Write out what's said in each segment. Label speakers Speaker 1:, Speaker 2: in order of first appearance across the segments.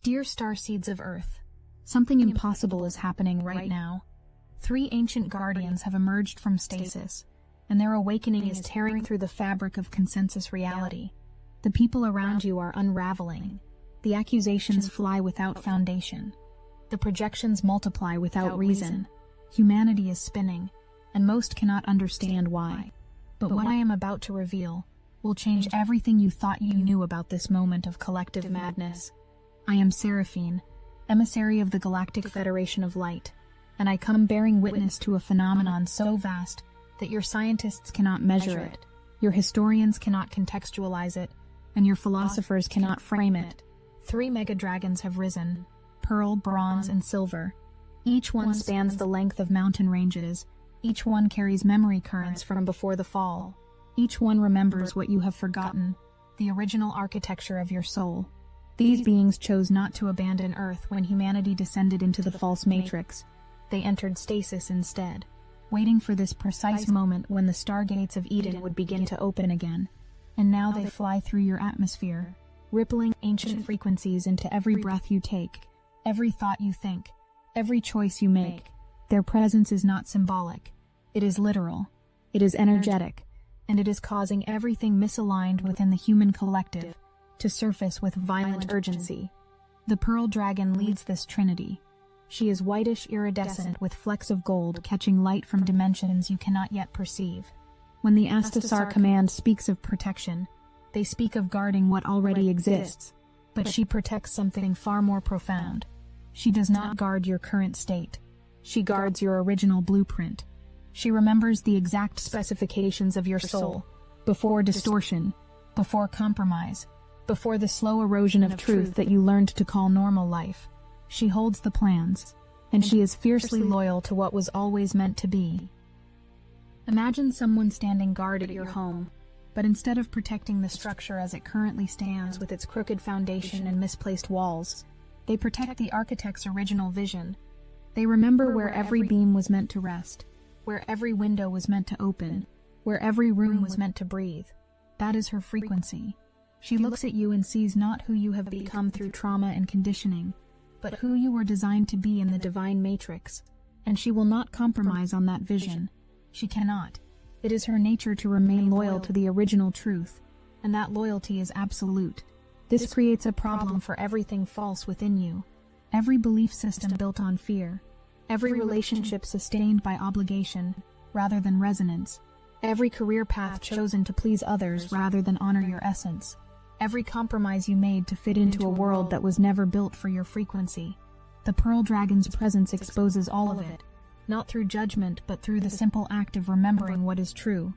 Speaker 1: Dear Starseeds of Earth, something impossible is happening right now. 3 ancient guardians have emerged from stasis, and their awakening is tearing through the fabric of consensus reality. The people around you are unraveling. The accusations fly without foundation. The projections multiply without reason. Humanity is spinning, and most cannot understand why. But what I am about to reveal will change everything you thought you knew about this moment of collective madness. I am Seraphine, emissary of the Galactic Federation of Light, and I come bearing witness to a phenomenon so vast that your scientists cannot measure it, your historians cannot contextualize it, and your philosophers cannot frame it. 3 mega-dragons have risen, pearl, bronze, and silver. Each one spans the length of mountain ranges. Each one carries memory currents from before the fall. Each one remembers what you have forgotten, the original architecture of your soul. These beings chose not to abandon Earth when humanity descended into the false matrix. They entered stasis instead, waiting for this precise moment when the stargates of Eden would begin to open again. And now they fly through your atmosphere, rippling ancient frequencies into every breath you take, every thought you think, every choice you make. Their presence is not symbolic. It is literal. It is energetic. And it is causing everything misaligned within the human collective to surface with violent urgency. The Pearl Dragon leads this trinity. She is whitish iridescent with flecks of gold catching light from dimensions you cannot yet perceive. When the Astasar command speaks of protection, they speak of guarding what already exists, but she protects something far more profound. She does not guard your current state. She guards your original blueprint. She remembers the exact specifications of your soul, before distortion, before compromise, before the slow erosion of truth that you learned to call normal life. She holds the plans, and she is fiercely loyal to what was always meant to be. Imagine someone standing guard at your home, but instead of protecting the structure as it currently stands with its crooked foundation and misplaced walls, they protect the architect's original vision. They remember where every beam was meant to rest, where every window was meant to open, where every room was meant to breathe. That is her frequency. She looks at you and sees not who you have become through trauma and conditioning, but who you were designed to be in the divine matrix, and she will not compromise on that vision. She cannot. It is her nature to remain loyal to the original truth, and that loyalty is absolute. This creates a problem for everything false within you, every belief system built on fear, every relationship sustained by obligation rather than resonance, every career path chosen to please others rather than honor your essence, every compromise you made to fit into a world that was never built for your frequency. The Pearl Dragon's presence exposes all of it, not through judgment but through the simple act of remembering what is true.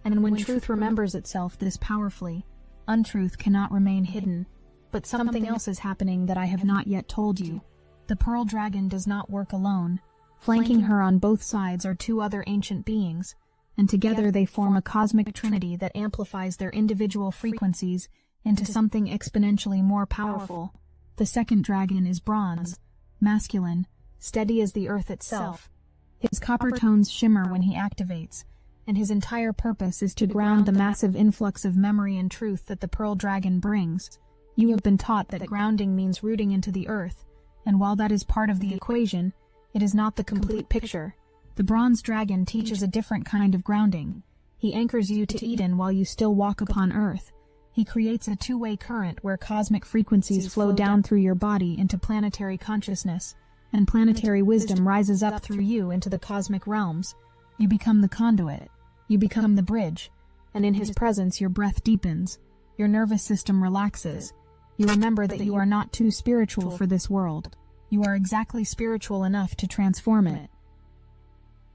Speaker 1: And when truth remembers itself this powerfully, untruth cannot remain hidden. But something else is happening that I have not yet told you. The Pearl Dragon does not work alone. Flanking her on both sides are 2 other ancient beings, and together they form a cosmic trinity that amplifies their individual frequencies into something exponentially more powerful. The second dragon is bronze, masculine, steady as the earth itself. His copper tones shimmer when he activates, and his entire purpose is to ground the massive influx of memory and truth that the Pearl Dragon brings. You have been taught that grounding means rooting into the earth, and while that is part of the equation, it is not the complete picture. The Bronze Dragon teaches a different kind of grounding. He anchors you to Eden while you still walk upon Earth. He creates a 2-way current where cosmic frequencies flow down through your body into planetary consciousness, and planetary wisdom rises up through you into the cosmic realms. You become the conduit. You become the bridge, and in his presence your breath deepens. Your nervous system relaxes. You remember that you are not too spiritual for this world. You are exactly spiritual enough to transform it.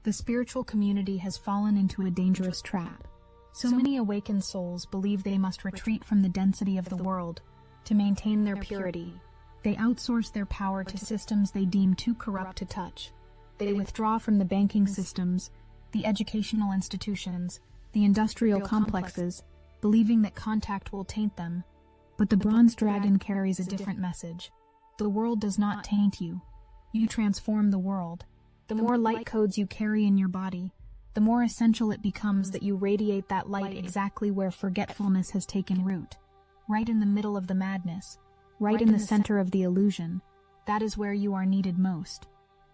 Speaker 1: The spiritual community has fallen into a dangerous trap. So many awakened souls believe they must retreat from the density of the world to maintain their purity. They outsource their power to systems they deem too corrupt to touch. They withdraw from the banking systems, the educational institutions, the industrial complexes, believing that contact will taint them. But the Bronze Dragon carries a different message. The world does not taint you. You transform the world. The more light codes you carry in your body, the more essential it becomes that you radiate that light exactly where forgetfulness has taken root, right in the middle of the madness. right in the center of the illusion. That is where you are needed most.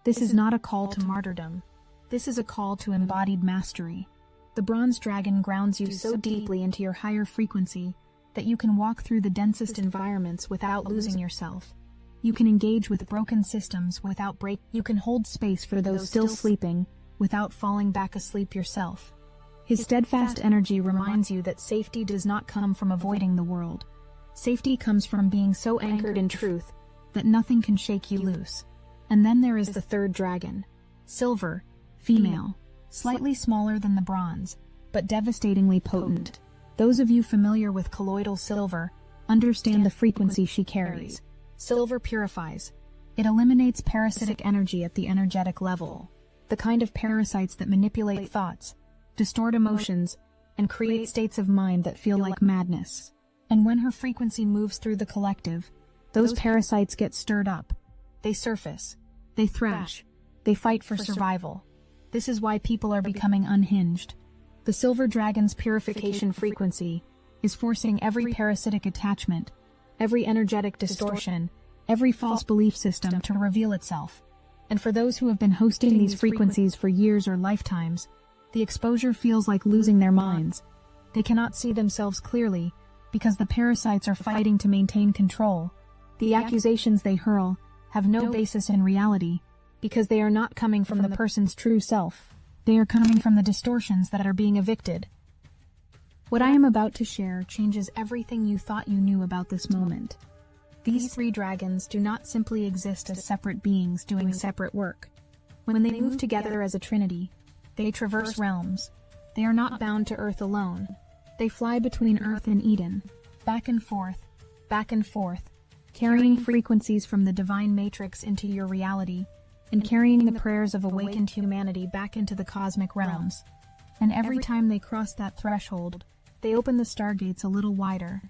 Speaker 1: This is not a call to martyrdom. This is a call to embodied mastery. The bronze dragon grounds you so deeply into your higher frequency that you can walk through the densest environments without losing yourself. You can engage with broken systems without break. You can hold space for those still sleeping without falling back asleep yourself. His steadfast energy reminds you that safety does not come from avoiding the world. Safety comes from being so anchored in truth that nothing can shake you loose. And then there is the third dragon. Silver, female, slightly smaller than the bronze, but devastatingly potent. Those of you familiar with colloidal silver understand the frequency she carries. Silver purifies. It eliminates parasitic energy at the energetic level, the kind of parasites that manipulate thoughts, distort emotions, and create states of mind that feel like madness. And when her frequency moves through the collective, those parasites get stirred up. They surface. They thrash. They fight for survival. This is why people are becoming unhinged. The silver dragon's purification frequency is forcing every parasitic attachment, every energetic distortion, every false belief system to reveal itself. And for those who have been hosting these frequencies for years or lifetimes, the exposure feels like losing their minds. They cannot see themselves clearly because the parasites are fighting to maintain control. The accusations they hurl have no basis in reality because they are not coming from the person's true self. They are coming from the distortions that are being evicted. What I am about to share changes everything you thought you knew about this moment. These three dragons do not simply exist as separate beings doing separate work. When they move together as a trinity, they traverse realms. They are not bound to Earth alone. They fly between Earth and Eden, back and forth, carrying frequencies from the divine matrix into your reality, and carrying the prayers of awakened humanity back into the cosmic realms. And every time they cross that threshold, they open the stargates a little wider.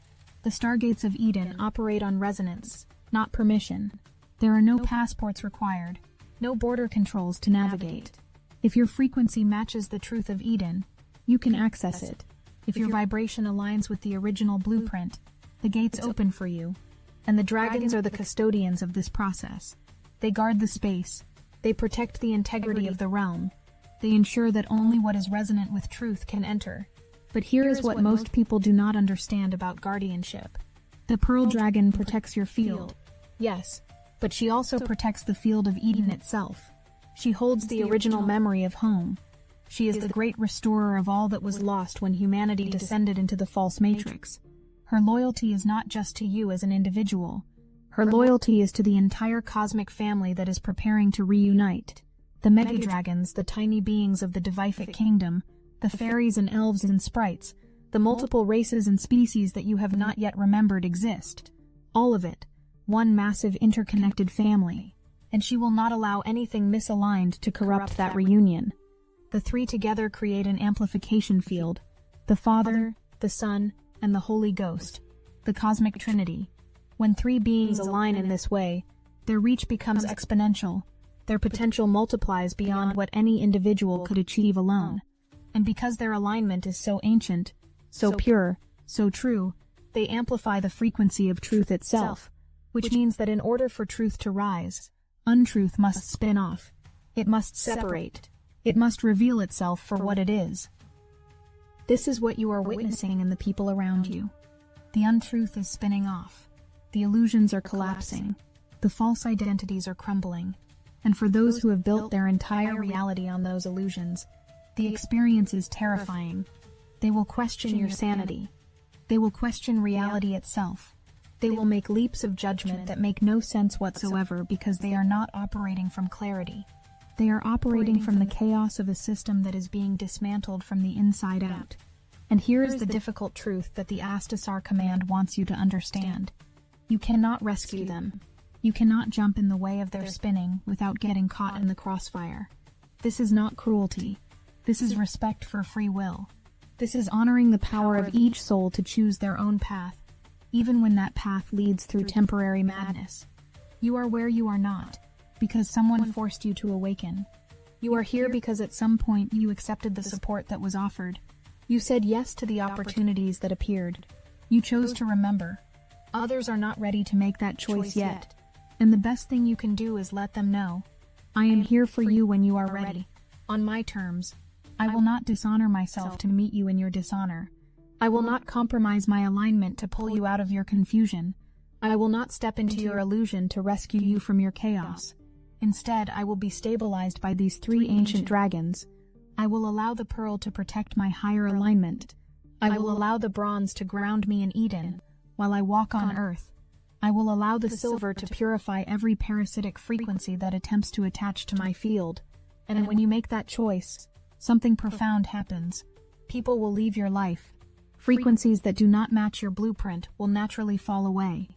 Speaker 1: The stargates of Eden operate on resonance, not permission. There are no passports required, no border controls to navigate. If your frequency matches the truth of Eden, you can access it. If your vibration aligns with the original blueprint, the gates open for you. And the dragons are the custodians of this process. They guard the space. They protect the integrity of the realm. They ensure that only what is resonant with truth can enter. But here is what most people do not understand about guardianship. The pearl dragon protects your field. Yes, but she also protects the field of Eden itself. She holds the original memory of home. She is the great restorer of all that was lost when humanity descended into the false matrix. Her loyalty is not just to you as an individual. Her loyalty is to the entire cosmic family that is preparing to reunite. The mega-dragons, the tiny beings of the Divific Kingdom, the fairies and elves and sprites, the multiple races and species that you have not yet remembered exist. All of it, one massive interconnected family. And she will not allow anything misaligned to corrupt that reunion. The three together create an amplification field. The Father, the Son, and the Holy Ghost, the Cosmic Trinity. When three beings align in this way, their reach becomes exponential. Their potential multiplies beyond what any individual could achieve alone. And because their alignment is so ancient, so pure, so true, they amplify the frequency of truth itself, which means that in order for truth to rise, untruth must spin off. It must separate. It must reveal itself for what it is. This is what you are witnessing in the people around you. The untruth is spinning off. The illusions are collapsing. The false identities are crumbling. And for those who have built their entire reality on those illusions, the experience is terrifying. They will question your sanity. They will question reality itself. They will make leaps of judgment that make no sense whatsoever because they are not operating from clarity. They are operating from the chaos of a system that is being dismantled from the inside out. And here is the difficult truth that the Astasar command wants you to understand. You cannot rescue them. You cannot jump in the way of their spinning without getting caught in the crossfire. This is not cruelty. This is respect for free will. This is honoring the power of each soul to choose their own path, even when that path leads through temporary madness. You are where you are not, because someone forced you to awaken. You are here because at some point you accepted the support that was offered. You said yes to the opportunities that appeared. You chose to remember. Others are not ready to make that choice yet, and the best thing you can do is let them know. I am here for you when you are ready, on my terms. I will not dishonor myself to meet you in your dishonor. I will not compromise my alignment to pull you out of your confusion. I will not step into your illusion to rescue you from your chaos. Instead, I will be stabilized by these 3 ancient dragons. I will allow the pearl to protect my higher alignment. I will allow the bronze to ground me in Eden while I walk on earth. I will allow the silver to purify every parasitic frequency that attempts to attach to my field. And when you make that choice, something profound happens. People will leave your life. Frequencies that do not match your blueprint will naturally fall away.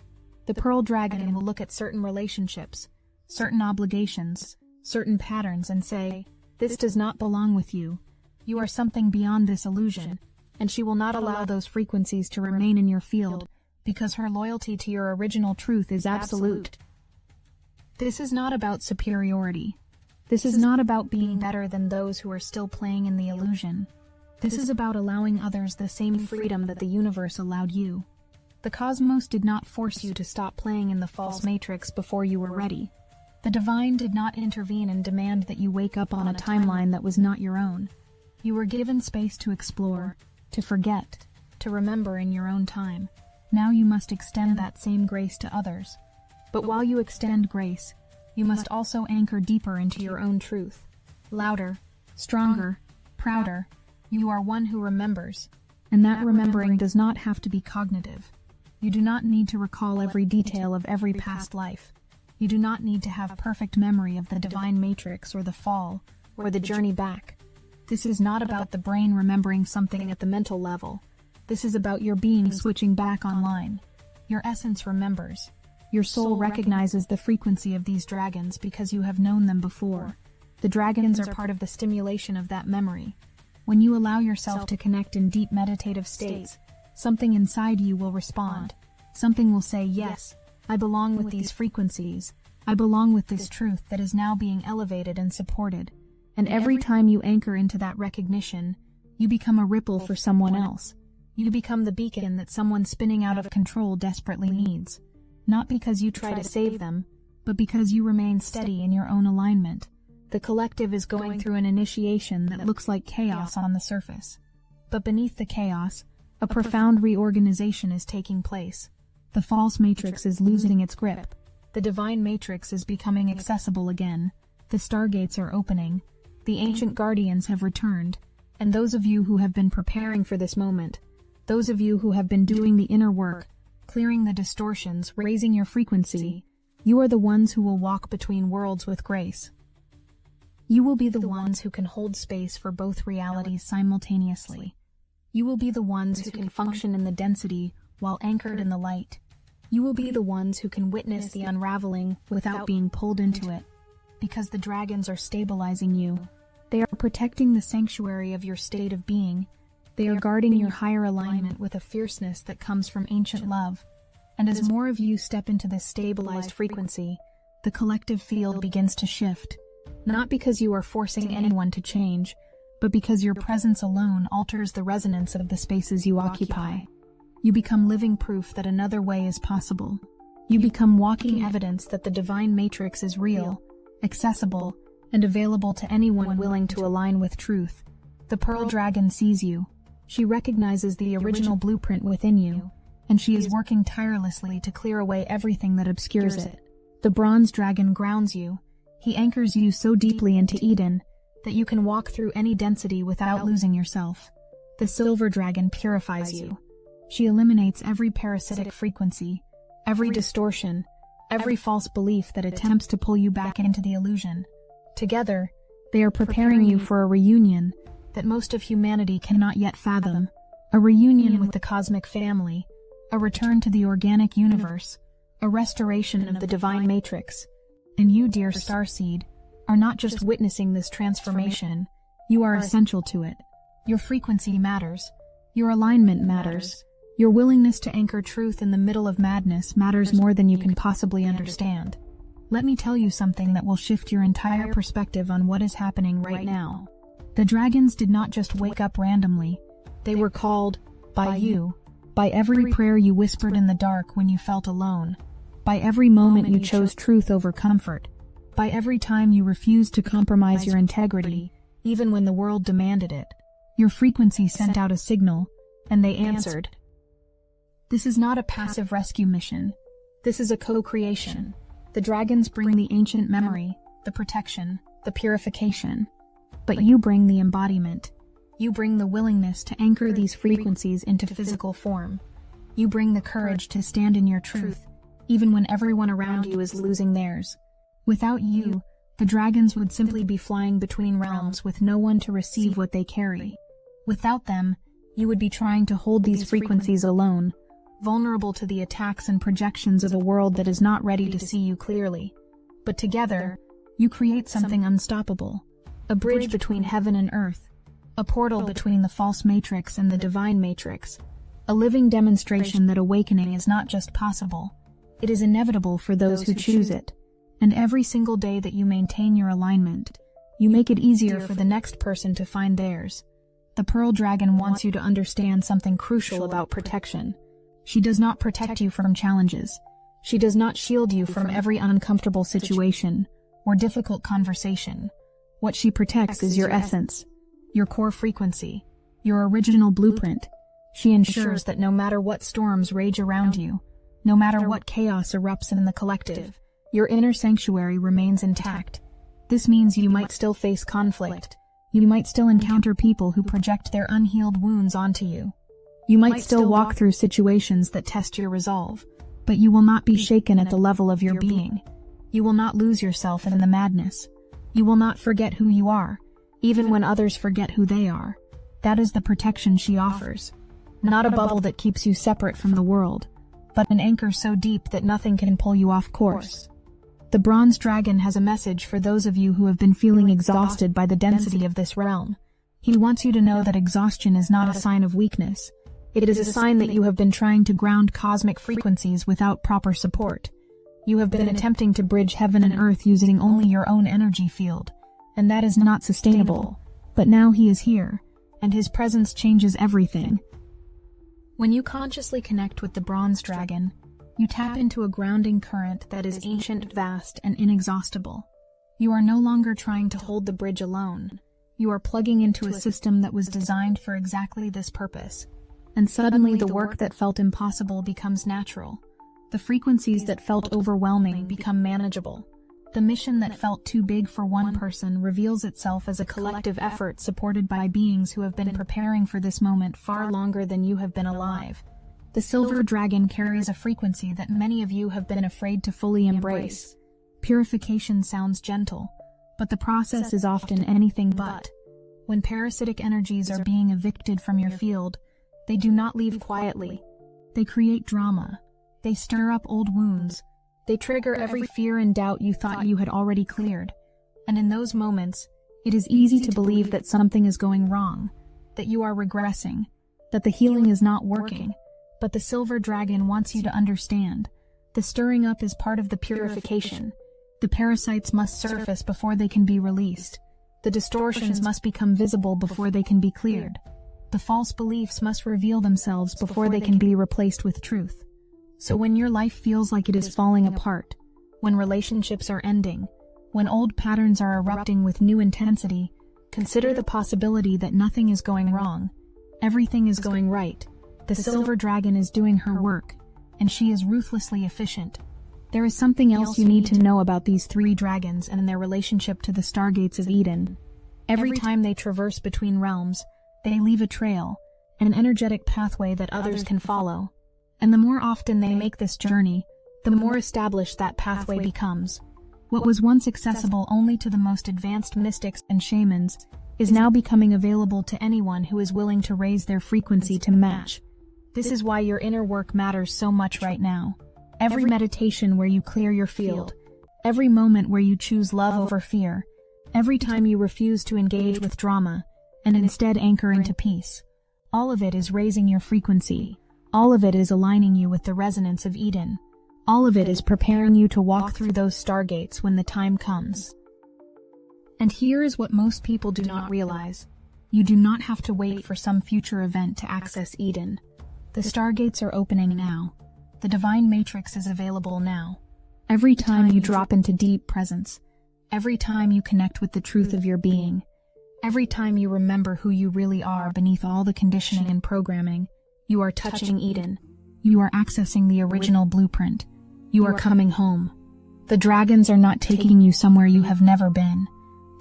Speaker 1: The pearl dragon will look at certain relationships, certain obligations, certain patterns and say, "This does not belong with you. You are something beyond this illusion," and she will not allow those frequencies to remain in your field because her loyalty to your original truth is absolute. This is not about superiority. This is not about being better than those who are still playing in the illusion. This is about allowing others the same freedom that the universe allowed you. The cosmos did not force you to stop playing in the false matrix before you were ready. The divine did not intervene and demand that you wake up on a timeline that was not your own. You were given space to explore, to forget, to remember in your own time. Now you must extend that same grace to others. But while you extend grace, you must also anchor deeper into your own truth. Louder, stronger, prouder, you are one who remembers. And that remembering does not have to be cognitive. You do not need to recall every detail of every past life. You do not need to have perfect memory of the divine matrix or the fall, or the journey back. This is not about the brain remembering something at the mental level. This is about your being switching back online. Your essence remembers. Your soul recognizes the frequency of these dragons because you have known them before. The dragons are part of the stimulation of that memory. When you allow yourself to connect in deep meditative states, something inside you will respond. Something will say, "Yes, I belong with these frequencies. I belong with this truth that is now being elevated and supported." And every time you anchor into that recognition, you become a ripple for someone else. You become the beacon that someone spinning out of control desperately needs. Not because you try to save them, but because you remain steady in your own alignment. The collective is going through an initiation that looks like chaos on the surface. But beneath the chaos, a profound reorganization is taking place. The false matrix is losing its grip. The divine matrix is becoming accessible again. The stargates are opening. The ancient guardians have returned. And those of you who have been preparing for this moment, those of you who have been doing the inner work, clearing the distortions, raising your frequency, you are the ones who will walk between worlds with grace. You will be the ones who can hold space for both realities simultaneously. You will be the ones who can function in the density while anchored in the light. You will be the ones who can witness the unraveling without being pulled into it. Because the dragons are stabilizing you. They are protecting the sanctuary of your state of being. They are guarding your higher alignment with a fierceness that comes from ancient love. And as more of you step into this stabilized frequency, the collective field begins to shift. Not because you are forcing anyone to change, but because your presence alone alters the resonance of the spaces you occupy. You become living proof that another way is possible. You become walking evidence that the divine matrix is real, accessible, and available to anyone willing to align with truth. The pearl dragon sees you. She recognizes the original blueprint within you, and she is working tirelessly to clear away everything that obscures it. The bronze dragon grounds you. He anchors you so deeply into Eden that you can walk through any density without losing yourself. The silver dragon purifies you. She eliminates every parasitic frequency, every distortion, every false belief that attempts to pull you back into the illusion. Together, they are preparing you for a reunion that most of humanity cannot yet fathom, a reunion with the cosmic family, a return to the organic universe, a restoration of the divine matrix. And you, dear Starseed, are not just witnessing this transformation, you are essential to it. Your frequency matters. Your alignment matters. Your willingness to anchor truth in the middle of madness matters more than you can possibly understand. Let me tell you something that will shift your entire perspective on what is happening right now. The dragons did not just wake up randomly. They were called, by you, by every prayer you whispered in the dark when you felt alone, by every moment you chose truth over comfort, by every time you refused to compromise your integrity, even when the world demanded it. Your frequency sent out a signal, and they answered. This is not a passive rescue mission. This is a co-creation. The dragons bring the ancient memory, the protection, the purification. But you bring the embodiment. You bring the willingness to anchor these frequencies into physical form. You bring the courage to stand in your truth, even when everyone around you is losing theirs. Without you, the dragons would simply be flying between realms with no one to receive what they carry. Without them, you would be trying to hold these frequencies alone, vulnerable to the attacks and projections of a world that is not ready to see you clearly. But together, you create something unstoppable, a bridge between heaven and earth, a portal between the false matrix and the divine matrix, a living demonstration that awakening is not just possible, it is inevitable for those who choose it. And every single day that you maintain your alignment, you make it easier for the next person to find theirs. The Pearl Dragon wants you to understand something crucial about protection. She does not protect you from challenges. She does not shield you from every uncomfortable situation or difficult conversation. What she protects is your essence, your core frequency, your original blueprint. She ensures that no matter what storms rage around you, no matter what chaos erupts in the collective, your inner sanctuary remains intact. This means you might still face conflict. You might still encounter people who project their unhealed wounds onto you. You might still walk through situations that test your resolve, but you will not be shaken at the level of your being. You will not lose yourself in the madness. You will not forget who you are, even when others forget who they are. That is the protection she offers. Not a bubble that keeps you separate from the world, but an anchor so deep that nothing can pull you off course. The Bronze Dragon has a message for those of you who have been feeling exhausted by the density of this realm. He wants you to know that exhaustion is not a sign of weakness. It is a sign that you have been trying to ground cosmic frequencies without proper support. You have been attempting to bridge heaven and earth using only your own energy field, and that is not sustainable. But now he is here, and his presence changes everything. When you consciously connect with the Bronze Dragon, you tap into a grounding current that is ancient, vast, and inexhaustible. You are no longer trying to hold the bridge alone. You are plugging into a system that was designed for exactly this purpose. And suddenly the work that felt impossible becomes natural. The frequencies that felt overwhelming become manageable. The mission that felt too big for one person reveals itself as a collective effort supported by beings who have been preparing for this moment far longer than you have been alive. The Silver Dragon carries a frequency that many of you have been afraid to fully embrace. Purification sounds gentle, but the process is often anything but. When parasitic energies are being evicted from your field, they do not leave quietly. They create drama. They stir up old wounds. They trigger every fear and doubt you thought you had already cleared. And in those moments, it is easy to believe that something is going wrong, that you are regressing, that the healing is not working. But the Silver Dragon wants you to understand. The stirring up is part of the purification. The parasites must surface before they can be released. The distortions must become visible before they can be cleared. The false beliefs must reveal themselves before they can be replaced with truth. So when your life feels like it is falling apart, when relationships are ending, when old patterns are erupting with new intensity, consider the possibility that nothing is going wrong. Everything is going right. The Silver Dragon is doing her work, and she is ruthlessly efficient. There is something else you need to know about these three dragons and their relationship to the Stargates of Eden. Every time they traverse between realms, they leave a trail, an energetic pathway that others can follow. And the more often they make this journey, the more established that pathway becomes. What was once accessible only to the most advanced mystics and shamans is now becoming available to anyone who is willing to raise their frequency to match. This is why your inner work matters so much right now. Every meditation where you clear your field, every moment where you choose love over fear, every time you refuse to engage with drama and instead anchor into peace, all of it is raising your frequency. All of it is aligning you with the resonance of Eden. All of it is preparing you to walk through those stargates when the time comes. And here is what most people do not realize. You do not have to wait for some future event to access Eden. The stargates are opening now. The divine matrix is available now. Every time you drop into deep presence, every time you connect with the truth of your being, every time you remember who you really are beneath all the conditioning and programming, you are touching Eden. You are accessing the original blueprint. You are coming home. The dragons are not taking you somewhere you have never been.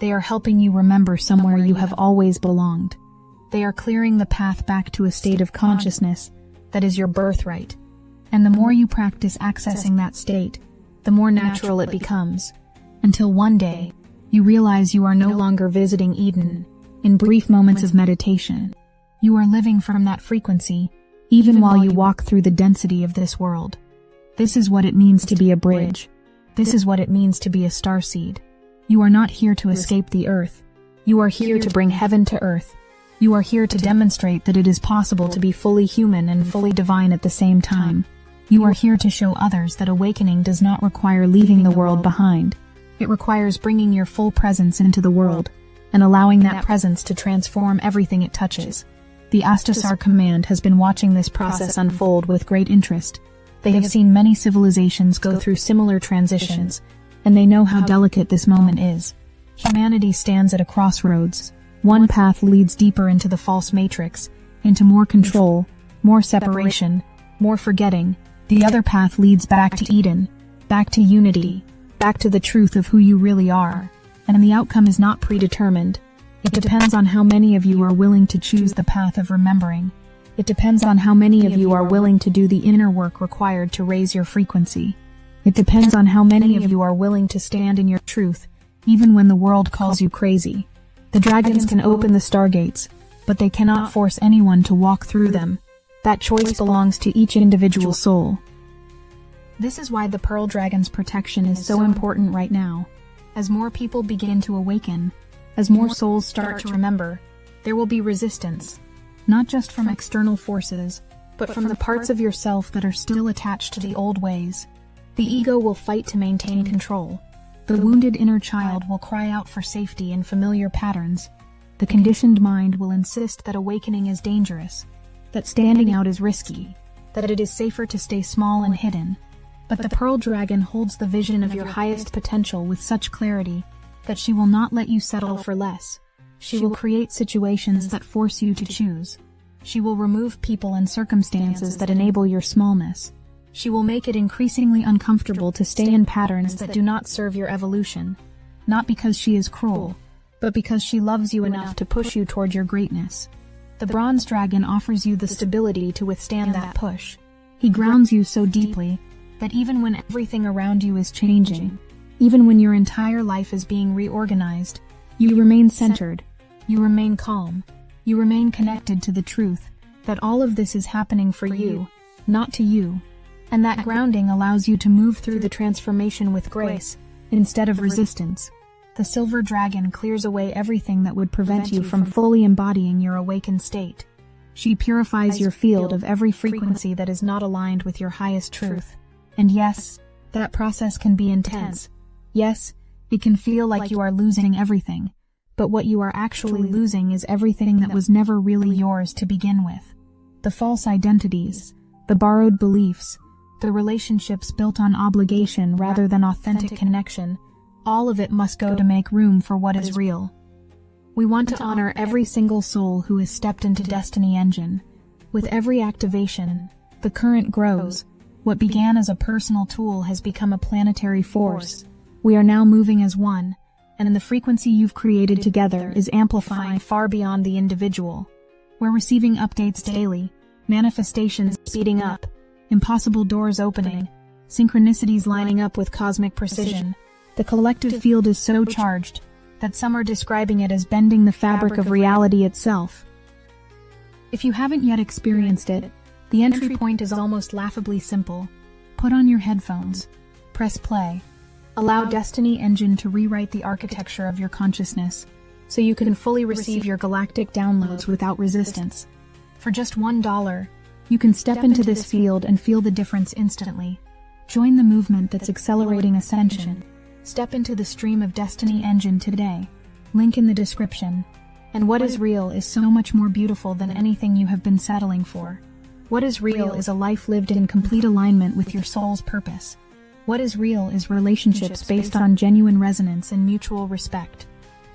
Speaker 1: They are helping you remember somewhere you have always belonged. They are clearing the path back to a state of consciousness that is your birthright. And the more you practice accessing that state, the more natural it becomes, until one day, you realize you are no longer visiting Eden in brief moments of meditation. You are living from that frequency, even while you walk through the density of this world. This is what it means to be a bridge. This is what it means to be a starseed. You are not here to escape the earth. You are here to bring heaven to earth. You are here to demonstrate that it is possible to be fully human and fully divine at the same time. You are here to show others that awakening does not require leaving the world behind. It requires bringing your full presence into the world and allowing that presence to transform everything it touches. The Astasar Command has been watching this process unfold with great interest. They have seen many civilizations go through similar transitions, and they know how delicate this moment is. Humanity stands at a crossroads. One path leads deeper into the false matrix, into more control, more separation, more forgetting. The other path leads back to Eden, back to unity, back to the truth of who you really are. And the outcome is not predetermined. It depends on how many of you are willing to choose the path of remembering. It depends on how many of you are willing to do the inner work required to raise your frequency. It depends on how many of you are willing to stand in your truth, even when the world calls you crazy. The dragons can open the stargates, but they cannot force anyone to walk through them. That choice belongs to each individual soul. This is why the Pearl Dragon's protection is so important right now. As more people begin to awaken, as more souls start to remember, there will be resistance, not just from external forces, but from the parts of yourself that are still attached to the old ways. The ego will fight to maintain control. The wounded inner child will cry out for safety in familiar patterns. The conditioned mind will insist that awakening is dangerous, that standing out is risky, that it is safer to stay small and hidden. But the Pearl Dragon holds the vision of your highest potential with such clarity that she will not let you settle for less. She will create situations that force you to choose. She will remove people and circumstances that enable your smallness. She will make it increasingly uncomfortable to stay in patterns that do not serve your evolution, not because she is cruel, but because she loves you enough to push you toward your greatness. The Bronze Dragon offers you the stability to withstand that push. He grounds you so deeply that even when everything around you is changing, even when your entire life is being reorganized, you remain centered, you remain calm, you remain connected to the truth that all of this is happening for you, not to you. And that grounding allows you to move through the transformation with grace, instead of resistance. The Silver Dragon clears away everything that would prevent you from fully embodying your awakened state. She purifies your field of every frequency that is not aligned with your highest truth. And yes, that process can be intense. Yes, it can feel like you are losing everything. But what you are actually losing is everything that was never really yours to begin with. The false identities, the borrowed beliefs, the relationships built on obligation rather than authentic connection, all of it must go to make room for what is real. We want to honor every single soul who has stepped into Destiny Engine. With every activation, the current grows. What began as a personal tool has become a planetary force. We are now moving as one, and the frequency you've created together is amplifying far beyond the individual. We're receiving updates daily, manifestations speeding up, impossible doors opening, synchronicities lining up with cosmic precision. The collective field is so charged that some are describing it as bending the fabric of reality itself. If you haven't yet experienced it, the entry point is almost laughably simple. Put on your headphones, press play, allow Destiny Engine to rewrite the architecture of your consciousness so you can fully receive your galactic downloads without resistance. For just $1, you can step into this field and feel the difference instantly. Join the movement that's accelerating ascension. Step into the stream of Destiny Engine today. Link in the description. And what is real is so much more beautiful than anything you have been settling for. What is real is a life lived in complete alignment with your soul's purpose. What is real is relationships based on genuine resonance and mutual respect.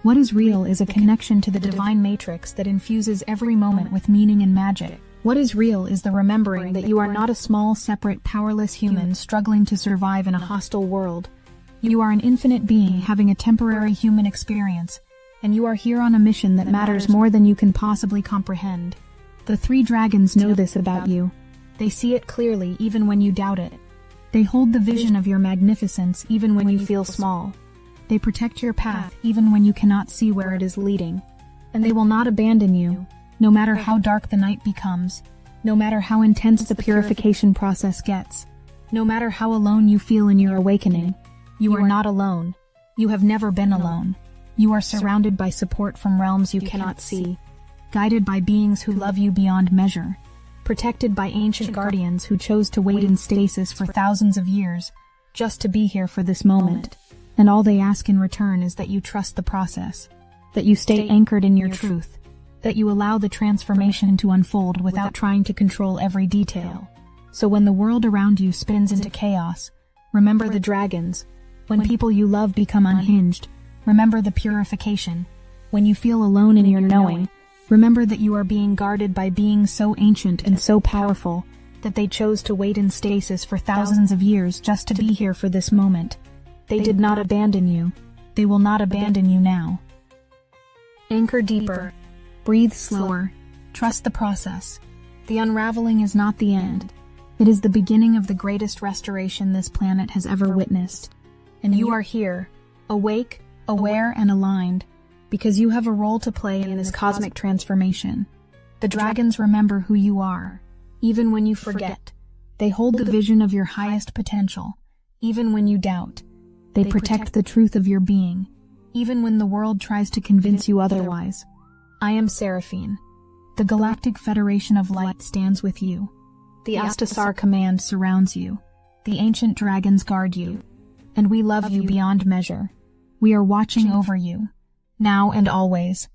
Speaker 1: What is real is a connection to the divine matrix that infuses every moment with meaning and magic. What is real is the remembering that you are not a small, separate, powerless human struggling to survive in a hostile world. You are an infinite being having a temporary human experience, and you are here on a mission that matters more than you can possibly comprehend. The three dragons know this about you. They see it clearly even when you doubt it. They hold the vision of your magnificence even when you feel small. They protect your path even when you cannot see where it is leading. And they will not abandon you, no matter how dark the night becomes, no matter how intense the purification process gets, no matter how alone you feel in your awakening. You are not alone. You have never been alone. You are surrounded by support from realms you cannot see, guided by beings who love you beyond measure, protected by ancient guardians who chose to wait in stasis for thousands of years just to be here for this moment. And all they ask in return is that you trust the process, that you stay anchored in your truth, that you allow the transformation to unfold without trying to control every detail. So when the world around you spins into chaos, remember the dragons. When people you love become unhinged, remember the purification. When you feel alone in your knowing, remember that you are being guarded by beings so ancient and so powerful that they chose to wait in stasis for thousands of years just to be here for this moment. They did not abandon you. They will not abandon you now. Anchor deeper. Breathe slower. Trust the process. The unraveling is not the end. It is the beginning of the greatest restoration this planet has ever witnessed. And you are here, awake, aware, and aligned, because you have a role to play in this cosmic transformation. The dragons remember who you are, even when you forget. They hold the vision of your highest potential, even when you doubt. They protect the truth of your being, even when the world tries to convince you otherwise. I am Seraphine. The Galactic Federation of Light stands with you. The Astasar Command surrounds you. The ancient dragons guard you. And we love you beyond measure. We are watching over you, now and always.